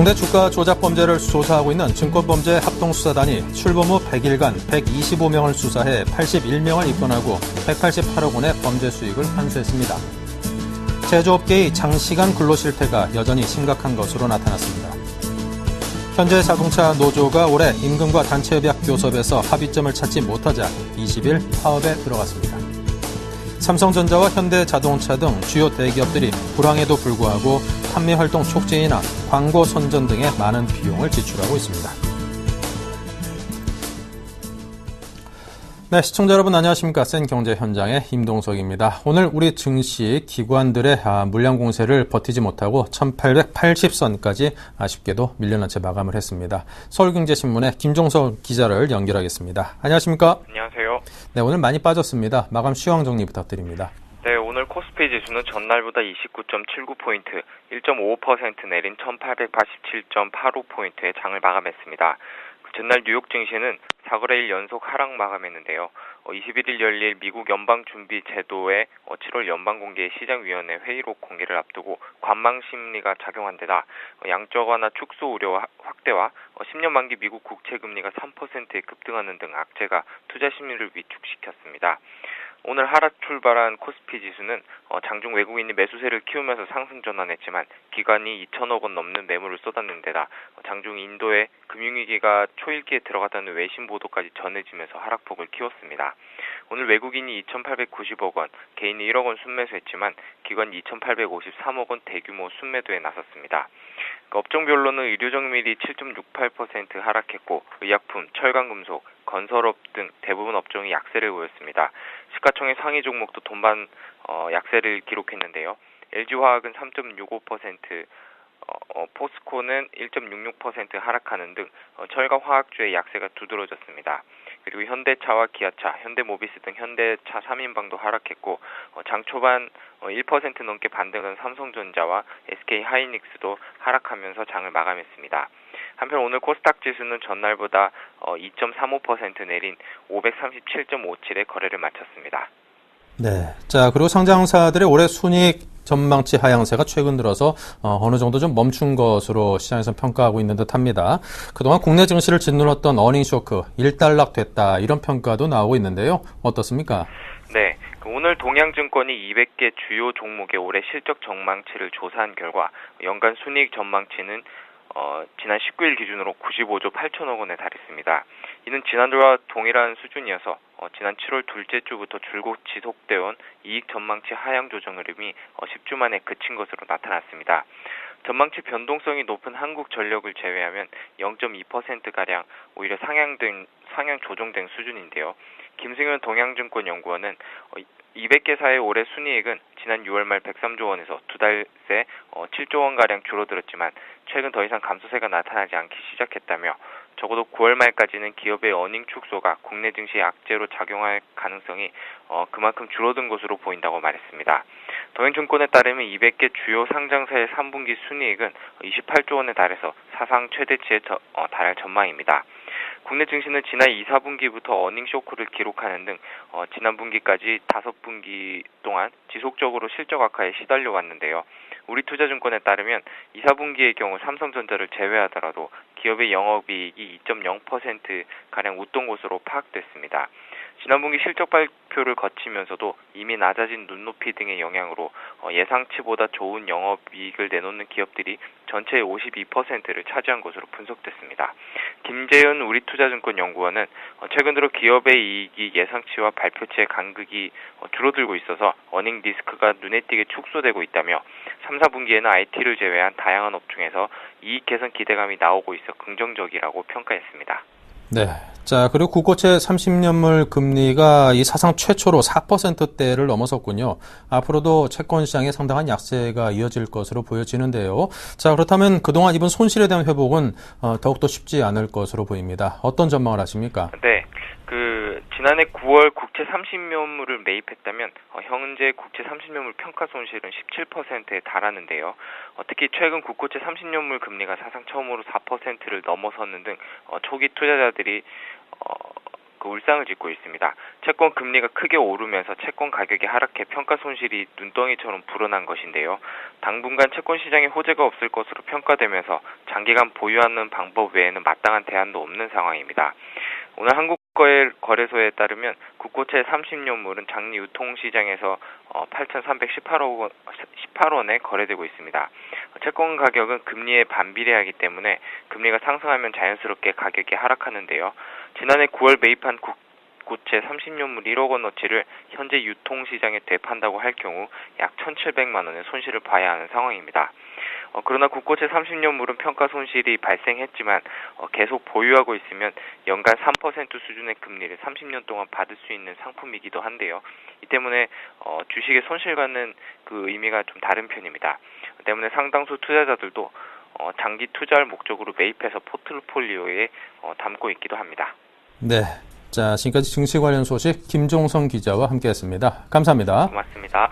국내 주가 조작 범죄를 조사하고 있는 증권범죄합동수사단이 출범 후 100일간 125명을 수사해 81명을 입건하고 188억 원의 범죄 수익을 환수했습니다. 제조업계의 장시간 근로실태가 여전히 심각한 것으로 나타났습니다. 현재 자동차 노조가 올해 임금과 단체협약 교섭에서 합의점을 찾지 못하자 20일 파업에 들어갔습니다. 삼성전자와 현대자동차 등 주요 대기업들이 불황에도 불구하고 판매활동 촉진이나 광고 선전 등에 많은 비용을 지출하고 있습니다. 네, 시청자 여러분 안녕하십니까. 센경제 현장의 임동석입니다. 오늘 우리 증시 기관들의 물량 공세를 버티지 못하고 1880선까지 아쉽게도 밀려난 채 마감을 했습니다. 서울경제신문의 김종석 기자를 연결하겠습니다. 안녕하십니까. 안녕하세요. 네, 오늘 많이 빠졌습니다. 마감 시황 정리 부탁드립니다. 네, 오늘 코스피 지수는 전날보다 29.79포인트, 1.55% 내린 1887.85포인트의 장을 마감했습니다. 전날 뉴욕 증시는 4거래일 연속 하락 마감했는데요. 21일 열릴 미국 연방준비제도의 7월 연방공개 시장위원회 회의록 공개를 앞두고 관망 심리가 작용한 데다 양적 완화 축소 우려 확대와 10년 만기 미국 국채금리가 3%에 급등하는 등 악재가 투자 심리를 위축시켰습니다. 오늘 하락 출발한 코스피 지수는 장중 외국인이 매수세를 키우면서 상승 전환했지만 기관이 2천억 원 넘는 매물을 쏟았는 데다 장중 인도에 금융위기가 초일기에 들어갔다는 외신 보도까지 전해지면서 하락폭을 키웠습니다. 오늘 외국인이 2,890억 원, 개인이 1억 원 순매수했지만 기관이 2,853억 원 대규모 순매도에 나섰습니다. 업종별로는 의료정밀이 7.68% 하락했고 의약품, 철강금속, 건설업 등 대부분 업종이 약세를 보였습니다. 시가총액 상위 종목도 동반 약세를 기록했는데요. LG화학은 3.65%, 포스코는 1.66% 하락하는 등 철강 화학주의 약세가 두드러졌습니다. 그리고 현대차와 기아차, 현대모비스 등 현대차 3인방도 하락했고 장 초반 1% 넘게 반등한 삼성전자와 SK하이닉스도 하락하면서 장을 마감했습니다. 한편 오늘 코스닥 지수는 전날보다 2.35% 내린 537.57의 거래를 마쳤습니다. 네. 자, 그리고 상장사들의 올해 순이익 전망치 하향세가 최근 들어서 어느 정도 좀 멈춘 것으로 시장에서 평가하고 있는 듯합니다. 그동안 국내 증시를 짓눌렀던 어닝 쇼크 일단락됐다 이런 평가도 나오고 있는데요. 어떻습니까? 네. 오늘 동양증권이 200개 주요 종목의 올해 실적 전망치를 조사한 결과 연간 순이익 전망치는 지난 19일 기준으로 95조 8천억 원에 달했습니다. 이는 지난주와 동일한 수준이어서 지난 7월 둘째 주부터 줄곧 지속되어 온 이익 전망치 하향 조정 흐름이 10주 만에 그친 것으로 나타났습니다. 전망치 변동성이 높은 한국전력을 제외하면 0.2%가량 오히려 상향 조정된 수준인데요. 김승현 동양증권 연구원은 200개사의 올해 순이익은 지난 6월 말 103조 원에서 두 달 새 7조 원가량 줄어들었지만 최근 더 이상 감소세가 나타나지 않기 시작했다며 적어도 9월 말까지는 기업의 어닝 축소가 국내 증시에 악재로 작용할 가능성이 그만큼 줄어든 것으로 보인다고 말했습니다. 동양증권에 따르면 200개 주요 상장사의 3분기 순이익은 28조 원에 달해서 사상 최대치에 달할 전망입니다. 국내 증시는 지난 2, 4분기부터 어닝 쇼크를 기록하는 등 지난 분기까지 5분기 동안 지속적으로 실적 악화에 시달려 왔는데요. 우리투자증권에 따르면 2, 4분기의 경우 삼성전자를 제외하더라도 기업의 영업이익이 2.0%가량 웃돈 것으로 파악됐습니다. 지난 분기 실적 발표를 거치면서도 이미 낮아진 눈높이 등의 영향으로 예상치보다 좋은 영업이익을 내놓는 기업들이 전체의 52%를 차지한 것으로 분석됐습니다. 김재현 우리투자증권 연구원은 최근 들어 기업의 이익이 예상치와 발표치의 간극이 줄어들고 있어서 어닝 리스크가 눈에 띄게 축소되고 있다며 3, 4분기에는 IT를 제외한 다양한 업종에서 이익 개선 기대감이 나오고 있어 긍정적이라고 평가했습니다. 네. 자, 그리고 국고채 30년물 금리가 이 사상 최초로 4%대를 넘어섰군요. 앞으로도 채권 시장에 상당한 약세가 이어질 것으로 보여지는데요. 자, 그렇다면 그동안 입은 손실에 대한 회복은 더욱더 쉽지 않을 것으로 보입니다. 어떤 전망을 하십니까? 네. 지난해 9월 국채 30년물을 매입했다면 현재 국채 30년물 평가 손실은 17%에 달하는데요. 특히 최근 국고채 30년물 금리가 사상 처음으로 4%를 넘어섰는 등 초기 투자자들이 울상을 짓고 있습니다. 채권 금리가 크게 오르면서 채권 가격이 하락해 평가 손실이 눈덩이처럼 불어난 것인데요. 당분간 채권 시장에 호재가 없을 것으로 평가되면서 장기간 보유하는 방법 외에는 마땅한 대안도 없는 상황입니다. 오늘 한국거래소에 따르면 국고채 30년물은 장리 유통시장에서 8,318원에 거래되고 있습니다. 채권 가격은 금리에 반비례하기 때문에 금리가 상승하면 자연스럽게 가격이 하락하는데요. 지난해 9월 매입한 국고채 30년물 1억 원어치를 현재 유통시장에 되판다고 할 경우 약 1,700만 원의 손실을 봐야 하는 상황입니다. 그러나 국고채 30년물은 평가 손실이 발생했지만 계속 보유하고 있으면 연간 3% 수준의 금리를 30년 동안 받을 수 있는 상품이기도 한데요. 이 때문에 주식의 손실과는 그 의미가 좀 다른 편입니다. 때문에 상당수 투자자들도 장기 투자를 목적으로 매입해서 포트폴리오에 담고 있기도 합니다. 네. 자, 지금까지 증시 관련 소식 김종성 기자와 함께했습니다. 감사합니다. 고맙습니다.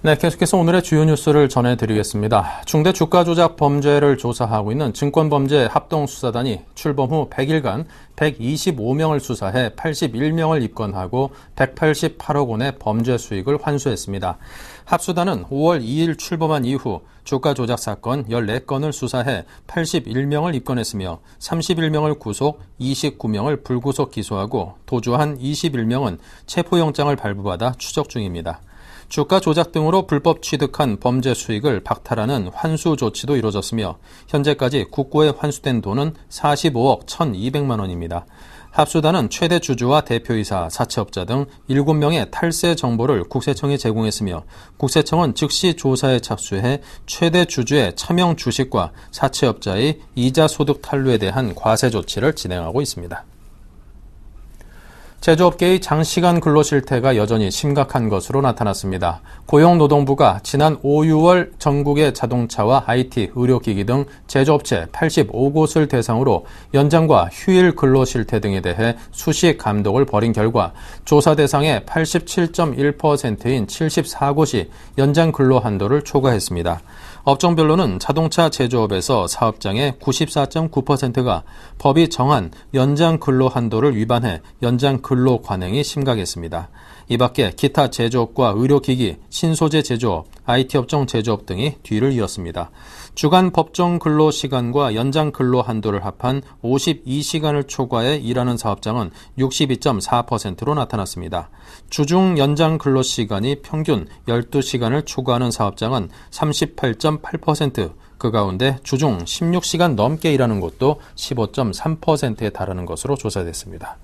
네, 계속해서 오늘의 주요 뉴스를 전해드리겠습니다. 중대 주가 조작 범죄를 조사하고 있는 증권범죄 합동수사단이 출범 후 100일간 125명을 수사해 81명을 입건하고 188억 원의 범죄 수익을 환수했습니다. 합수단은 5월 2일 출범한 이후 주가 조작 사건 14건을 수사해 81명을 입건했으며 31명을 구속, 29명을 불구속 기소하고 도주한 21명은 체포영장을 발부받아 추적 중입니다. 주가 조작 등으로 불법 취득한 범죄 수익을 박탈하는 환수 조치도 이루어졌으며 현재까지 국고에 환수된 돈은 45억 1,200만 원입니다. 합수단은 최대 주주와 대표이사, 사채업자 등 7명의 탈세 정보를 국세청에 제공했으며 국세청은 즉시 조사에 착수해 최대 주주의 차명 주식과 사채업자의 이자 소득 탈루에 대한 과세 조치를 진행하고 있습니다. 제조업계의 장시간 근로 실태가 여전히 심각한 것으로 나타났습니다. 고용노동부가 지난 5, 6월 전국의 자동차와 IT, 의료기기 등 제조업체 85곳을 대상으로 연장과 휴일 근로 실태 등에 대해 수시 감독을 벌인 결과 조사 대상의 87.1%인 74곳이 연장 근로 한도를 초과했습니다. 업종별로는 자동차 제조업에서 사업장의 94.9%가 법이 정한 연장 근로 한도를 위반해 연장 근로 관행이 심각했습니다. 이 밖에 기타 제조업과 의료기기, 신소재 제조업, IT업종 제조업 등이 뒤를 이었습니다. 주간 법정 근로 시간과 연장 근로 한도를 합한 52시간을 초과해 일하는 사업장은 62.4%로 나타났습니다. 주중 연장 근로 시간이 평균 12시간을 초과하는 사업장은 38.8%, 그 가운데 주중 16시간 넘게 일하는 곳도 15.3%에 달하는 것으로 조사됐습니다.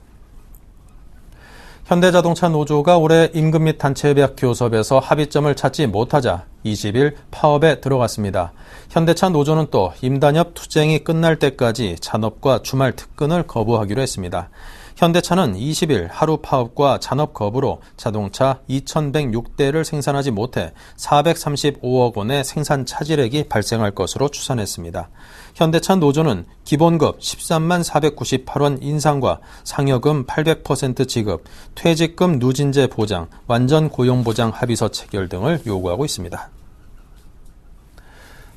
현대자동차 노조가 올해 임금 및 단체협약 교섭에서 합의점을 찾지 못하자 20일 파업에 들어갔습니다. 현대차 노조는 또 임단협 투쟁이 끝날 때까지 잔업과 주말 특근을 거부하기로 했습니다. 현대차는 20일 하루 파업과 잔업 거부로 자동차 2,106대를 생산하지 못해 435억 원의 생산 차질액이 발생할 것으로 추산했습니다. 현대차 노조는 기본급 13만 498원 인상과 상여금 800% 지급, 퇴직금 누진제 보장, 완전 고용보장 합의서 체결 등을 요구하고 있습니다.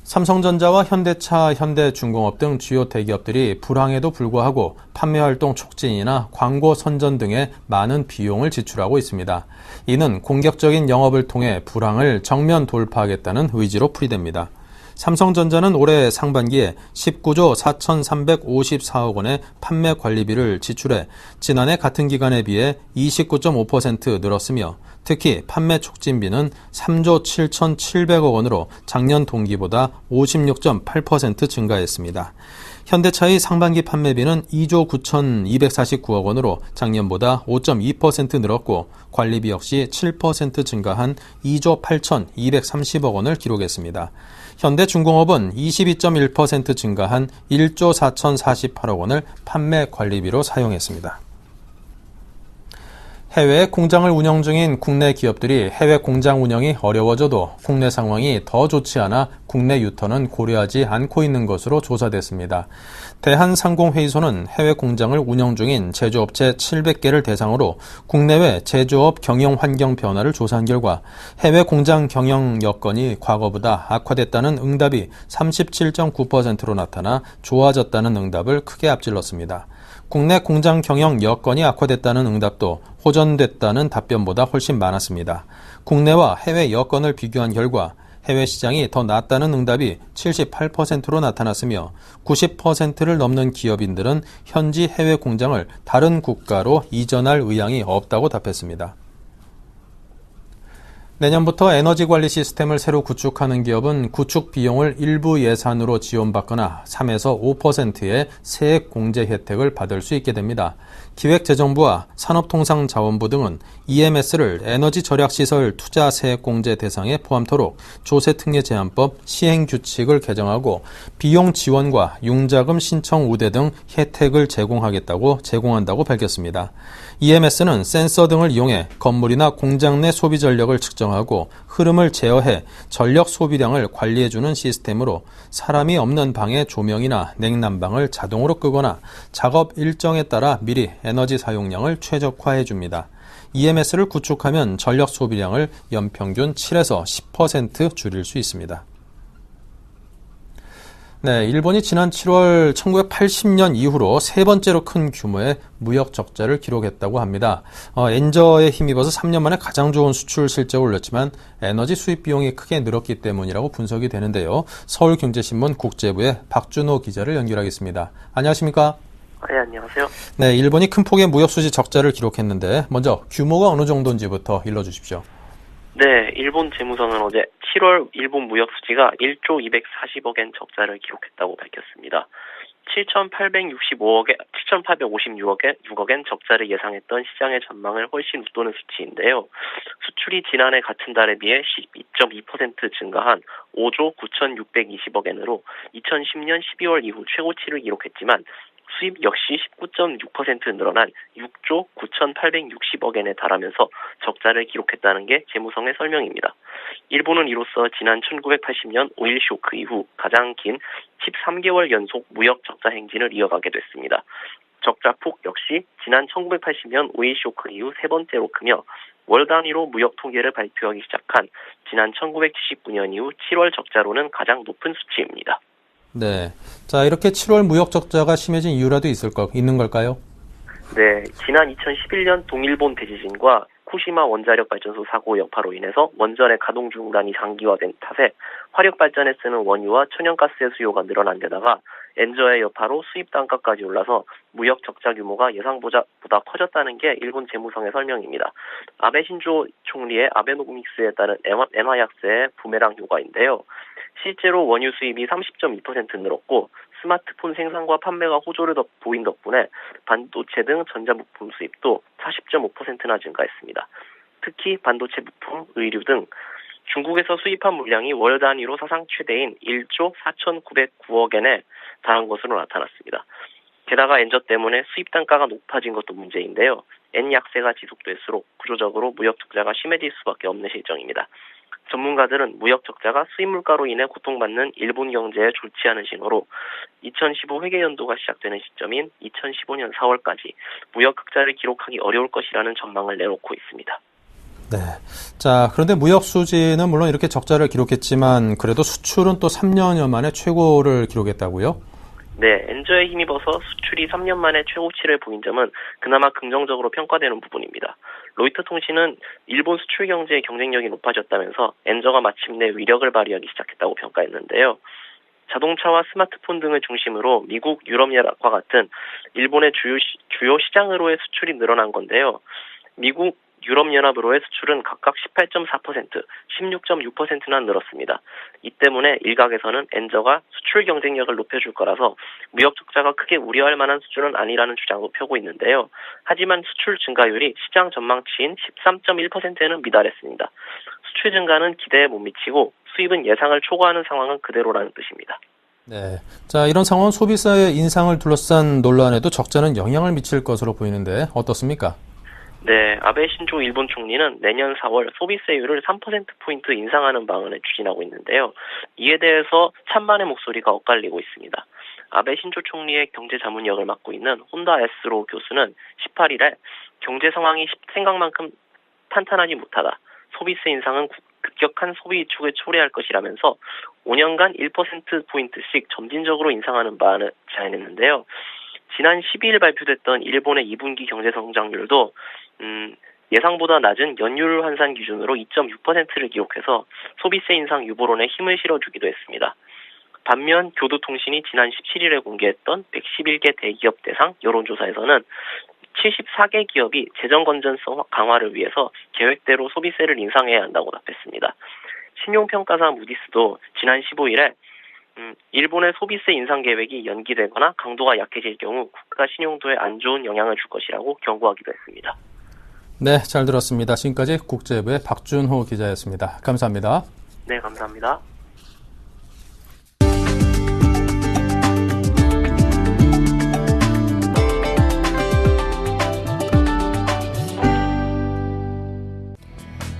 삼성전자와 현대차, 현대중공업 등 주요 대기업들이 불황에도 불구하고 판매활동 촉진이나 광고 선전 등에 많은 비용을 지출하고 있습니다. 이는 공격적인 영업을 통해 불황을 정면 돌파하겠다는 의지로 풀이됩니다. 삼성전자는 올해 상반기에 19조 4,354억 원의 판매 관리비를 지출해 지난해 같은 기간에 비해 29.5% 늘었으며 특히 판매 촉진비는 3조 7,700억 원으로 작년 동기보다 56.8% 증가했습니다. 현대차의 상반기 판매비는 2조 9,249억 원으로 작년보다 5.2% 늘었고 관리비 역시 7% 증가한 2조 8,230억 원을 기록했습니다. 현대중공업은 22.1% 증가한 1조 4,048억 원을 판매 관리비로 사용했습니다. 해외에 공장을 운영 중인 국내 기업들이 해외 공장 운영이 어려워져도 국내 상황이 더 좋지 않아 국내 유턴은 고려하지 않고 있는 것으로 조사됐습니다. 대한상공회의소는 해외 공장을 운영 중인 제조업체 700개를 대상으로 국내외 제조업 경영 환경 변화를 조사한 결과 해외 공장 경영 여건이 과거보다 악화됐다는 응답이 37.9%로 나타나 좋아졌다는 응답을 크게 앞질렀습니다. 국내 공장 경영 여건이 악화됐다는 응답도 호전됐다는 답변보다 훨씬 많았습니다. 국내와 해외 여건을 비교한 결과 해외 시장이 더 낫다는 응답이 78%로 나타났으며 90%를 넘는 기업인들은 현지 해외 공장을 다른 국가로 이전할 의향이 없다고 답했습니다. 내년부터 에너지 관리 시스템을 새로 구축하는 기업은 구축 비용을 일부 예산으로 지원받거나 3에서 5%의 세액 공제 혜택을 받을 수 있게 됩니다. 기획재정부와 산업통상자원부 등은 EMS를 에너지 절약시설 투자 세액 공제 대상에 포함토록 조세특례 제한법 시행규칙을 개정하고 비용 지원과 융자금 신청 우대 등 혜택을 제공한다고 밝혔습니다. EMS는 센서 등을 이용해 건물이나 공장 내 소비 전력을 측정하고 흐름을 제어해 전력 소비량을 관리해주는 시스템으로 사람이 없는 방의 조명이나 냉난방을 자동으로 끄거나 작업 일정에 따라 미리 에너지 사용량을 최적화해줍니다. EMS를 구축하면 전력 소비량을 연평균 7에서 10% 줄일 수 있습니다. 네, 일본이 지난 7월 1980년 이후로 세 번째로 큰 규모의 무역 적자를 기록했다고 합니다. 엔저에 힘입어서 3년 만에 가장 좋은 수출 실적을 올렸지만 에너지 수입 비용이 크게 늘었기 때문이라고 분석이 되는데요. 서울경제신문 국제부의 박준호 기자를 연결하겠습니다. 안녕하십니까? 네, 안녕하세요. 네, 일본이 큰 폭의 무역 수지 적자를 기록했는데 먼저 규모가 어느 정도인지부터 일러주십시오. 네, 일본 재무성은 어제 7월 일본 무역 수지가 1조 240억엔 적자를 기록했다고 밝혔습니다. 7,856억엔 적자를 예상했던 시장의 전망을 훨씬 웃도는 수치인데요. 수출이 지난해 같은 달에 비해 12.2% 증가한 5조 9,620억엔으로 2010년 12월 이후 최고치를 기록했지만 수입 역시 19.6% 늘어난 6조 9,860억엔에 달하면서 적자를 기록했다는 게 재무성의 설명입니다. 일본은 이로써 지난 1980년 오일 쇼크 이후 가장 긴 13개월 연속 무역 적자 행진을 이어가게 됐습니다. 적자폭 역시 지난 1980년 오일 쇼크 이후 세 번째로 크며 월 단위로 무역 통계를 발표하기 시작한 지난 1979년 이후 7월 적자로는 가장 높은 수치입니다. 네. 자, 이렇게 7월 무역 적자가 심해진 이유라도 있는 걸까요? 네. 지난 2011년 동일본 대지진과 후쿠시마 원자력 발전소 사고 여파로 인해서 원전의 가동 중단이 장기화된 탓에 화력 발전에 쓰는 원유와 천연가스의 수요가 늘어난 데다가 엔저의 여파로 수입 단가까지 올라서 무역 적자 규모가 예상보다 커졌다는 게 일본 재무성의 설명입니다. 아베 신조 총리의 아베노믹스에 따른 엔화 약세의 부메랑 효과인데요. 실제로 원유 수입이 30.2% 늘었고 스마트폰 생산과 판매가 호조를 보인 덕분에 반도체 등 전자부품 수입도 40.5%나 증가했습니다. 특히 반도체 부품, 의류 등 중국에서 수입한 물량이 월 단위로 사상 최대인 1조 4,909억엔에 달한 것으로 나타났습니다. 게다가 엔저 때문에 수입 단가가 높아진 것도 문제인데요. 엔 약세가 지속될수록 구조적으로 무역 적자가 심해질 수밖에 없는 실정입니다. 전문가들은 무역 적자가 수입 물가로 인해 고통받는 일본 경제에 좋지 않은 신호로 2015 회계연도가 시작되는 시점인 2015년 4월까지 무역 흑자를 기록하기 어려울 것이라는 전망을 내놓고 있습니다. 네. 자, 그런데 무역 수지는 물론 이렇게 적자를 기록했지만 그래도 수출은 또 3년여 만에 최고를 기록했다고요? 네, 엔저에 힘입어서 수출이 3년 만에 최고치를 보인 점은 그나마 긍정적으로 평가되는 부분입니다. 로이터 통신은 일본 수출 경제의 경쟁력이 높아졌다면서 엔저가 마침내 위력을 발휘하기 시작했다고 평가했는데요. 자동차와 스마트폰 등을 중심으로 미국, 유럽연합과 같은 일본의 주요 시장으로의 수출이 늘어난 건데요. 미국, 유럽연합으로의 수출은 각각 18.4%, 16.6%나 늘었습니다. 이 때문에 일각에서는 엔저가 수출 경쟁력을 높여줄 거라서 무역 적자가 크게 우려할 만한 수준은 아니라는 주장도 펴고 있는데요. 하지만 수출 증가율이 시장 전망치인 13.1%에는 미달했습니다. 수출 증가는 기대에 못 미치고 수입은 예상을 초과하는 상황은 그대로라는 뜻입니다. 네. 자, 이런 상황은 소비자의 인상을 둘러싼 논란에도 적자는 영향을 미칠 것으로 보이는데 어떻습니까? 네, 아베 신조 일본 총리는 내년 4월 소비세율을 3%포인트 인상하는 방안을 추진하고 있는데요. 이에 대해서 찬반의 목소리가 엇갈리고 있습니다. 아베 신조 총리의 경제자문역을 맡고 있는 혼다 에스로 교수는 18일에 경제 상황이 생각만큼 탄탄하지 못하다. 소비세 인상은 급격한 소비 위축을 초래할 것이라면서 5년간 1%포인트씩 점진적으로 인상하는 방안을 제안했는데요. 지난 12일 발표됐던 일본의 2분기 경제 성장률도 예상보다 낮은 연율 환산 기준으로 2.6%를 기록해서 소비세 인상 유보론에 힘을 실어주기도 했습니다. 반면 교도통신이 지난 17일에 공개했던 111개 대기업 대상 여론조사에서는 74개 기업이 재정 건전성 강화를 위해서 계획대로 소비세를 인상해야 한다고 답했습니다. 신용평가사 무디스도 지난 15일에 일본의 소비세 인상 계획이 연기되거나 강도가 약해질 경우 국가 신용도에 안 좋은 영향을 줄 것이라고 경고하기도 했습니다. 네, 잘 들었습니다. 지금까지 국제부의 박준호 기자였습니다. 감사합니다. 네, 감사합니다.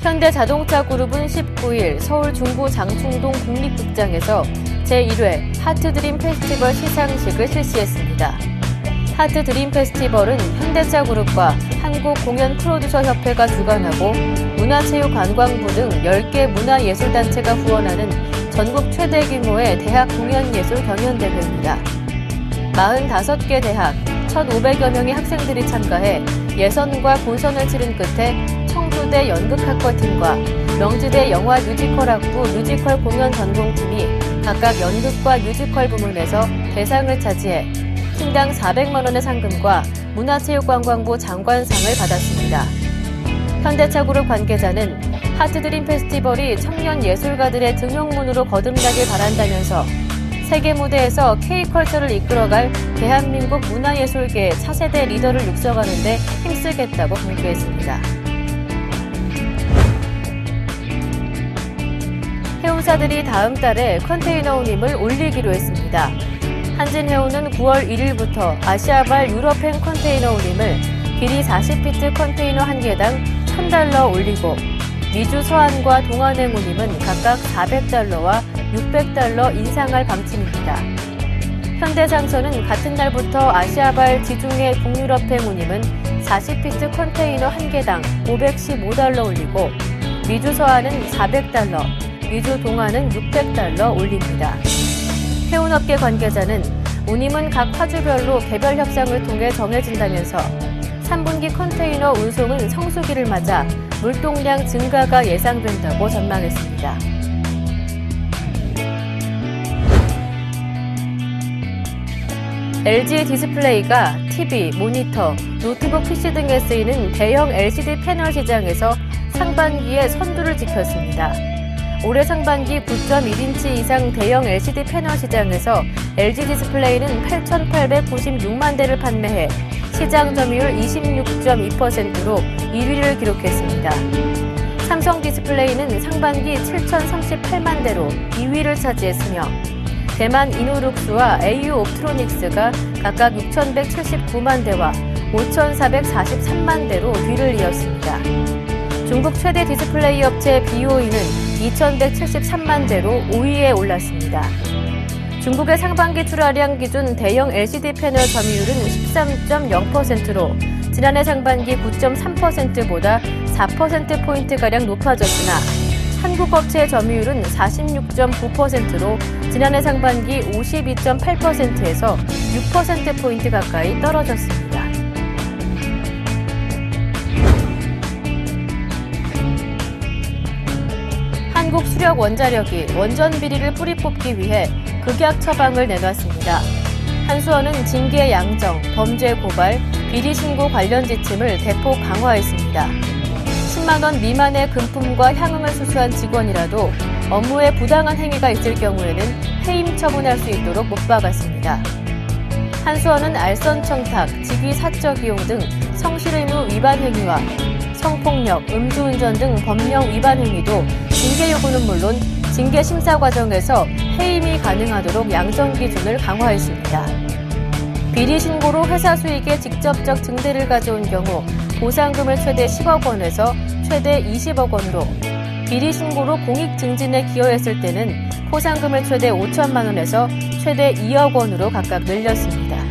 현대자동차그룹은 19일 서울 중구 장충동 국립극장에서 제1회 하트드림 페스티벌 시상식을 실시했습니다. 하트드림 페스티벌은 현대차그룹과 한국공연프로듀서협회가 주관하고 문화체육관광부 등 10개 문화예술단체가 후원하는 전국 최대 규모의 대학 공연예술 경연대회입니다. 45개 대학 1,500여 명의 학생들이 참가해 예선과 본선을 치른 끝에 청주대 연극학과팀과 명지대 영화 뮤지컬학부 뮤지컬 공연 전공팀이 각각 연극과 뮤지컬 부문에서 대상을 차지해 팀당 400만 원의 상금과 문화체육관광부 장관상을 받았습니다. 현대차그룹 관계자는 하트드림 페스티벌이 청년 예술가들의 등용문으로 거듭나길 바란다면서 세계 무대에서 K컬처를 이끌어갈 대한민국 문화예술계의 차세대 리더를 육성하는 데 힘쓰겠다고 강조했습니다. 해운사들이 다음 달에 컨테이너 운임을 올리기로 했습니다. 한진해운은 9월 1일부터 아시아발 유럽행 컨테이너 운임을 길이 40피트 컨테이너 1개당 $1,000 올리고 미주 서안과 동안행 운임은 각각 $400와 $600 인상할 방침입니다. 현대상선은 같은 날부터 아시아발 지중해 북유럽행 운임은 40피트 컨테이너 1개당 $515 올리고 미주 서안은 $400, 미주 동안은 $600 올립니다. 해운업계 관계자는 운임은 각 파주별로 개별 협상을 통해 정해진다면서 3분기 컨테이너 운송은 성수기를 맞아 물동량 증가가 예상된다고 전망했습니다. LG 디스플레이가 TV, 모니터, 노트북 PC 등에 쓰이는 대형 LCD 패널 시장에서 상반기에 선두를 지켰습니다. 올해 상반기 9.1인치 이상 대형 LCD 패널 시장에서 LG 디스플레이는 8,896만 대를 판매해 시장 점유율 26.2%로 2위를 기록했습니다. 삼성 디스플레이는 상반기 7,038만 대로 2위를 차지했으며 대만 이노룩스와 AU 옵트로닉스가 각각 6,179만 대와 5,443만 대로 뒤를 이었습니다. 중국 최대 디스플레이 업체 BOE는 2,173만 대로 5위에 올랐습니다. 중국의 상반기 출하량 기준 대형 LCD 패널 점유율은 13.0%로 지난해 상반기 9.3%보다 4%포인트가량 높아졌으나 한국 업체의 점유율은 46.9%로 지난해 상반기 52.8%에서 6%포인트 가까이 떨어졌습니다. 한국수력원자력이 원전 비리를 뿌리 뽑기 위해 극약 처방을 내놨습니다. 한수원은 징계 양정, 범죄 고발, 비리 신고 관련 지침을 대폭 강화했습니다. 10만 원 미만의 금품과 향응을 수수한 직원이라도 업무에 부당한 행위가 있을 경우에는 해임 처분할 수 있도록 못 박았습니다. 한수원은 알선 청탁, 직위 사적 이용 등 성실 의무 위반 행위와 성폭력, 음주운전 등 법령 위반 행위도 징계 요구는 물론 징계 심사 과정에서 해임이 가능하도록 양정 기준을 강화했습니다. 비리 신고로 회사 수익의 직접적 증대를 가져온 경우 보상금을 최대 10억 원에서 최대 20억 원으로, 비리 신고로 공익 증진에 기여했을 때는 포상금을 최대 5천만 원에서 최대 2억 원으로 각각 늘렸습니다.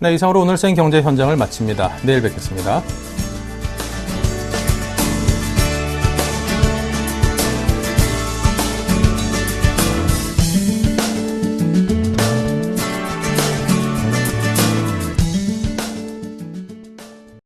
네, 이상으로 오늘 생경제 현장을 마칩니다. 내일 뵙겠습니다.